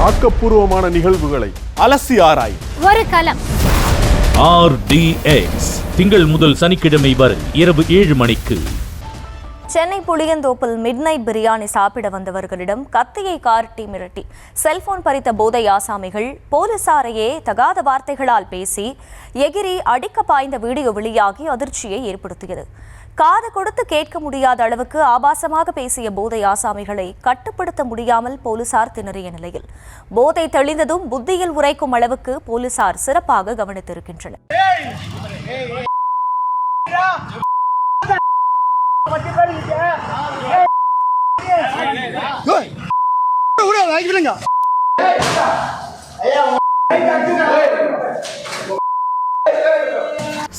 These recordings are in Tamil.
ஆக்கப்பூர்வமான நிகழ்வுகளை அலசி ஆராய் ஒரு களம். RDX திங்கள் முதல் சனிக்கிழமை வரை இரவு 7 மணிக்கு. சென்னை புளியந்தோப்பில் மிட்நைட் பிரியாணி சாப்பிட வந்தவர்களிடம் கத்தியை காட்டி மிரட்டி செல்போன் பறித்த போதை ஆசாமிகள் போலீசாரையே தகாத வார்த்தைகளால் பேசி எகிரி அடிக்க பாய்ந்த வீடியோ வெளியாகி அதிர்ச்சியை ஏற்படுத்தியது. காது கொடுத்து கேட்க முடியாத அளவுக்கு ஆபாசமாக பேசிய போதை ஆசாமிகளை கட்டுப்படுத்த முடியாமல் போலீசார் திணறிய நிலையில் போதை தெளிந்ததும் புத்தியில் உரைக்கும் அளவுக்கு போலீசார் சிறப்பாக கவனித்திருக்கின்றனர்.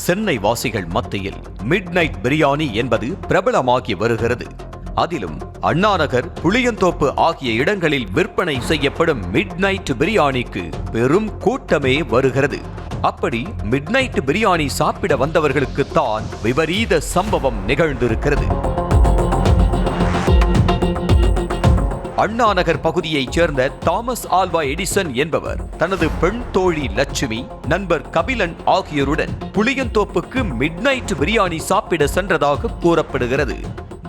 சென்னை வாசிகள் மத்தியில் மிட்நைட் பிரியாணி என்பது பிரபலமாகி வருகிறது. அதிலும் அண்ணாநகர், புளியந்தோப்பு ஆகிய இடங்களில் விற்பனை செய்யப்படும் மிட்நைட் பிரியாணிக்கு பெரும் கூட்டமே வருகிறது. அப்படி மிட்நைட் பிரியாணி சாப்பிட வந்தவர்களுக்கு தான் விபரீத சம்பவம் நிகழ்ந்திருக்கிறது. அண்ணாநகர் பகுதியைச் சேர்ந்த தாமஸ் ஆல்வா எடிசன் என்பவர் தனது பெண் தோழி லட்சுமி, நண்பர் கபிலன் ஆகியோருடன் புளியந்தோப்புக்கு மிட்நைட் பிரியாணி சாப்பிட சென்றதாக கூறப்படுகிறது.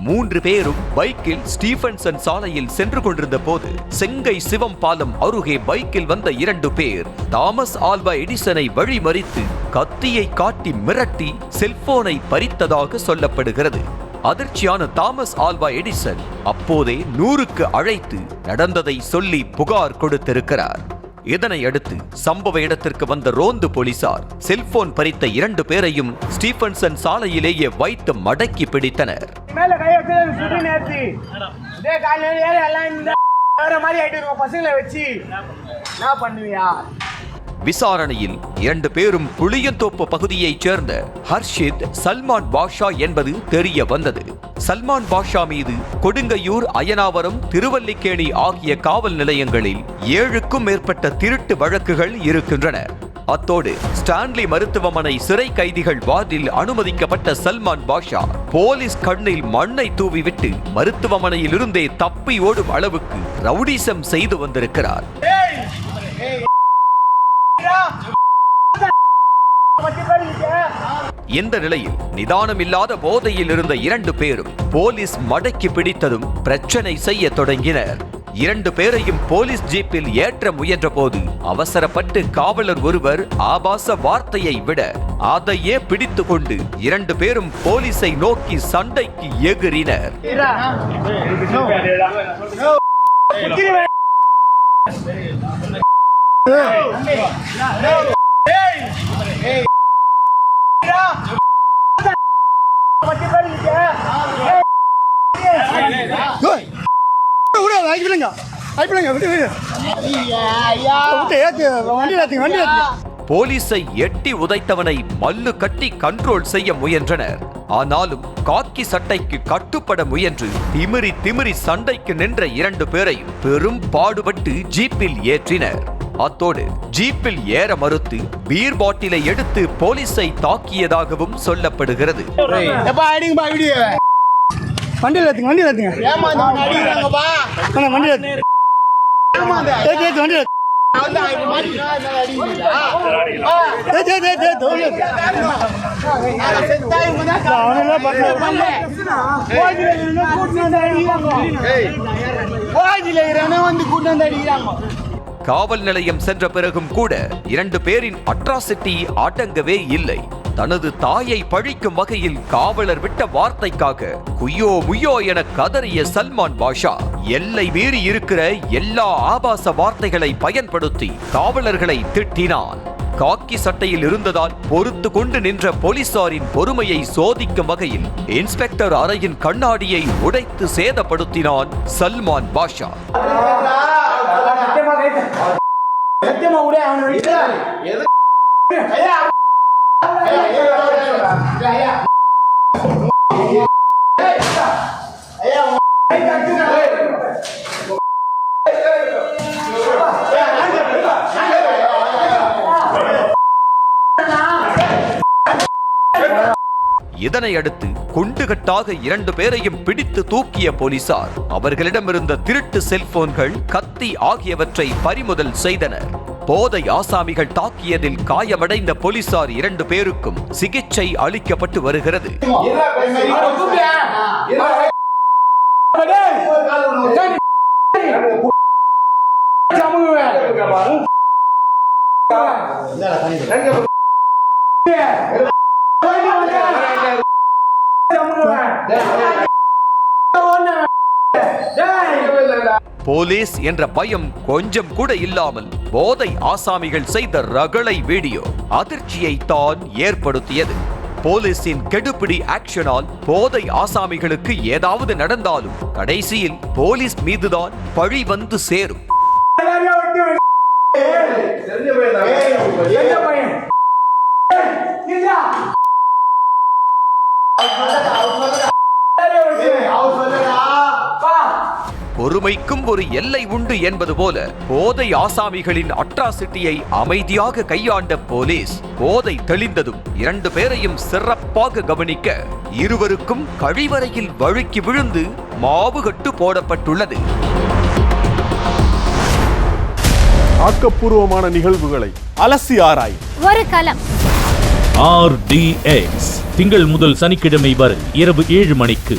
3 பேரும் பைக்கில் ஸ்டீபன்சன் சாலையில் சென்று கொண்டிருந்த போது செங்கை சிவம் பாலம் அருகே பைக்கில் வந்த 2 பேர் தாமஸ் ஆல்வா எடிசனை வழிமறித்து கத்தியை காட்டி மிரட்டி செல்போனை பறித்ததாக சொல்லப்படுகிறது. அதிர்ச்சியான தாமஸ் ஆல்வா எடிசன் அப்போதே 100க்கு அழைத்து நடந்ததை சொல்லி புகார் கொடுத்திருக்கிறார். இதனையடுத்து சம்பவ இடத்திற்கு வந்த ரோந்து போலீசார் செல்போன் பறித்த 2 பேரையும் ஸ்டீபன்சன் சாலையிலேயே வைத்து மடக்கி பிடித்தனர். விசாரணையில் 2 பேரும் புளியந்தோப்பு பகுதியைச் சேர்ந்த ஹர்ஷித், சல்மான் பாஷா என்பது தெரிய வந்தது. சல்மான் பாஷா மீது கொடுங்கையூர், அயனாவரம், திருவல்லிக்கேணி ஆகிய காவல் நிலையங்களில் 7க்கும் மேற்பட்ட திருட்டு வழக்குகள் இருக்கின்றன. அத்தோடு ஸ்டான்லி மருத்துவமனை சிறை கைதிகள் வார்டில் அனுமதிக்கப்பட்ட சல்மான் பாஷா போலீஸ் கண்ணில் மண்ணை தூவிவிட்டு மருத்துவமனையில் இருந்தே தப்பி ஓடும் அளவுக்கு ரவுடிசம் செய்து வந்திருக்கிறார். இந்த நிலையில் நிதானம் இல்லாத போதையில் இருந்த 2 பேரும் போலீஸ் மடக்கி பிடித்ததும் பிரச்சனை செய்ய தொடங்கினர். 2 பேரையும் போலீஸ் ஜீப்பில் ஏற்ற முயன்ற போது அவசரப்பட்டு காவலர் ஒருவர் ஆபாச வார்த்தையை விட அதையே பிடித்து கொண்டு 2 பேரும் போலீஸை நோக்கி சண்டைக்கு எகிறினர். போலீஸை எட்டி உதைத்தவனை மல்லு கட்டி கண்ட்ரோல் செய்ய முயன்றனர். ஆனாலும் காக்கி சட்டைக்கு கட்டுப்பட முயன்று திமிரி சண்டைக்கு நின்ற 2 பேரையும் பெரும் பாடுபட்டு ஜீப்பில் ஏற்றினர். அத்தோடு ஜீப்பில் ஏற மறுத்து பீர் பாட்டிலை எடுத்து போலீஸை தாக்கியதாகவும் சொல்லப்படுகிறது. காவல் நிலையம் சென்ற பிறகும் கூட 2 பேரின் அட்ராசிட்டி அடங்கவே இல்லை. தனது தாயை பழிக்கும் வகையில் காவலர் விட்ட வார்த்தைக்காக குய்யோ முய்யோ என கதறிய சல்மான் பாஷா எல்லை மீறி இருக்கிற எல்லா ஆபாச வார்த்தைகளை பயன்படுத்தி காவலர்களை திட்டினான். காக்கி சட்டையில் இருந்ததால் பொறுத்து கொண்டு நின்ற போலீசாரின் பொறுமையை சோதிக்கும் வகையில் இன்ஸ்பெக்டர் அறையின் கண்ணாடியை உடைத்து சேதப்படுத்தினான் சல்மான் பாஷா. இதனை அடுத்து குண்டுகட்டாக 2 பேரையும் பிடித்து தூக்கிய போலீசார் அவர்களிடமிருந்த திருட்டு செல்போன்கள், கத்தி ஆகியவற்றை பறிமுதல் செய்தனர். போதை ஆசாமிகள் தாக்கியதில் காயமடைந்த போலீசார் 2 பேருக்கும் சிகிச்சை அளிக்கப்பட்டு வருகிறது. போலீஸ் என்ற பயம் கொஞ்சம் கூட இல்லாமல் போதை ஆசாமிகள் செய்த ரகளை வீடியோ அதிர்ச்சியை தான் ஏற்படுத்தியது. போலீசின் கெடுபிடி ஆக்ஷனால் போதை ஆசாமிகளுக்கு ஏதாவது நடந்தாலும் கடைசியில் போலீஸ் மீதுதான் பழி வந்து சேரும். பொறுமைக்கும் ஒரு எல்லை உண்டு என்பது போல போதை ஆசாமிகளின் அட்ராசிட்டியை அமைதியாக கையாண்ட போலீஸ் போதை தெளிந்ததும் 2 பேரையும் சிறப்பாக கவனிக்க இருவருக்கும் கழிவறையில் வழுக்கி விழுந்து மாவு கட்டு போடப்பட்டுள்ளது. ஆக்கப்பூர்வமான நிகழ்வுகளை அலசி ஆராய் ஒரு களம். RDX திங்கள் முதல் சனிக்கிழமை வரை இரவு 7 மணிக்கு.